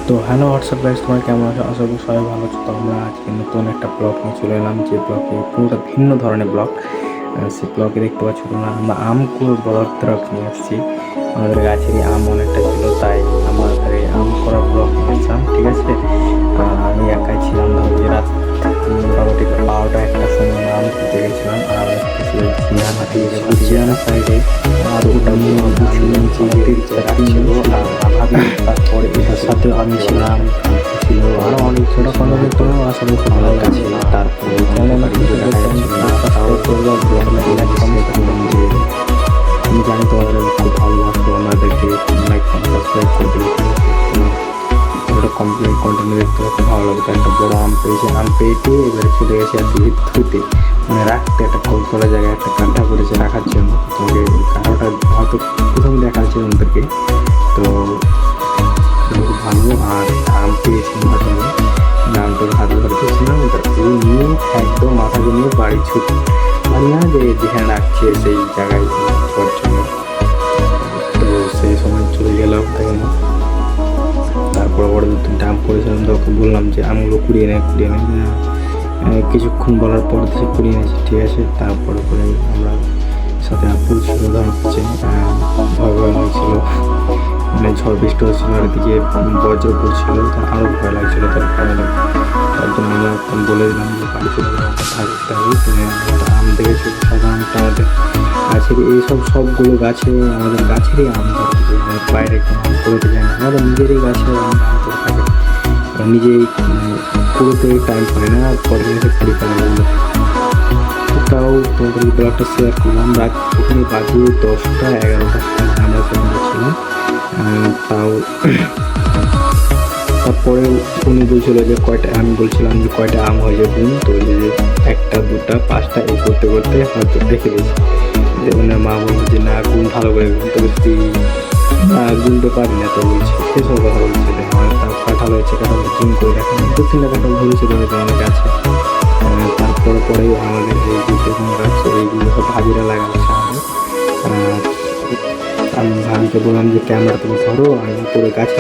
তো hello WhatsApp guys, তোমরা কেমন আছো? আশা করি সবাই ভালো আছো। তো আমরা আজকে নতুন একটা ব্লগ নিয়ে চলে এলাম, যে ব্লগে পুরোটা ভিন্ন ধরনের ব্লগ। সেই ব্লগে দেখতে পাচ্ছ তোমরা, আমরা আম কুড়োর ব্লগ তরফ নিয়ে আসছি। আমাদের গাছেরই আম অনেকটা ছিল, তাই আমাদের এই আম করার ব্লগ নিয়ে আসলাম, ঠিক আছে। আমি একাই ছিলাম, ধরো যে রাত মোটামুটি 12টা 1টার সময় আম তুলতে গেছিলাম। আর আমাদের সাথে ছিল জিয়ানা, ঠিক আছে। জিয়ানা সাইডে আর ওটা ছিল আর ভাবি, তারপরে এটার সাথে আমি ছিলাম, ছিল আরও অনেক ছোটো কোনো তোমরাও আশা করি ভালো লাগছে। তারপরে আমি জানি তোমাদের খুব ভালোবাসো আমাদেরকে, লাইক সাবস্ক্রাইব করে দিলে ওটা কমপ্লিট কন্টিনিউ দেখতে খুব ভালো লাগতো। একটা বড় আম পেয়েছে, আম পেয়েতে এবারে চলে গেছে আর কি ধুতে, মানে রাখতে একটা কলতলা জায়গায় একটা কাঁটা করেছে রাখার জন্য। তোমাকে কাঁটাটা হয়তো প্রথমে দেখাচ্ছে আমাদেরকে। তো খুব ভালো আর আম পেয়েছি হয়তো আমটার হাতে ধরে পেয়েছিলাম, এই নিয়ে একদম মাথাকে নিয়ে বাড়ি ছুটি, মানে না যে যেখানে রাখছে সেই জায়গায় যাওয়ার জন্য। তো সেই সময় চলে গেলাম তাই না। তারপর বড় ডাম করেছিলাম, তো ওকে বললাম যে আমগুলো কুড়িয়ে নেয় কিছুক্ষণ বলার পর সে কুড়িয়ে এনেছি, ঠিক আছে। তারপরে করে আমরা সাথে আপুল ছিল, ধর হচ্ছে ভয় ভয় লাগছিল, মানে ঝড় বৃষ্টি হচ্ছিল আর এদিকে বজ্র পড়ছিল, তার আরও ভয় লাগছিলো। তার জন্য আমরা বলে দিলাম যে বাড়ি চলে থাকতে হবে। আম দেখেছি সাধারণত আমাদের গাছের এইসব সবগুলো গাছে, আমাদের গাছেরই আম ধরতে, বাইরে কোনো আম করতে যায় না, আমাদের নিজেরই গাছে আম করে থাকে। নিজেই পুরোতে টাইম পায় না, পরে এসে কুড়ি ফেলা বললো। তাও তোমাদের ব্লগটা শেয়ার করলাম। রাত ওখানে বাজে 10টা 11টা আমরা সেখানে ছিলাম। তাও তারপরে উনি বলছিল যে কয়টা, আমি বলছিলাম যে কয়টা আম হয়ে যাবে, তো যে 1টা 2টা 5টা এই করতে করতে হয়তো রেখে দিয়েছি। ওনার মা বললো যে না গুণ ভালো করে গুণ, তো তুই গুনতে পারি না, তো বলছি সেসব কথা বলছে। আমার তাও কাঁঠাল হয়েছে, কাঁঠালটা জুম করে দেখা 2-3টা কাঁঠাল ধরেছিল হয়তো আমার কাছে। তারপরে পরে আমাদের এই যে বেগুন গাছ এইগুলো সব ভাবিরা লাগানো সামনে। আমি ভাবিকে বললাম যে ক্যামেরা তুমি ধরো, আমি উপরে গাছে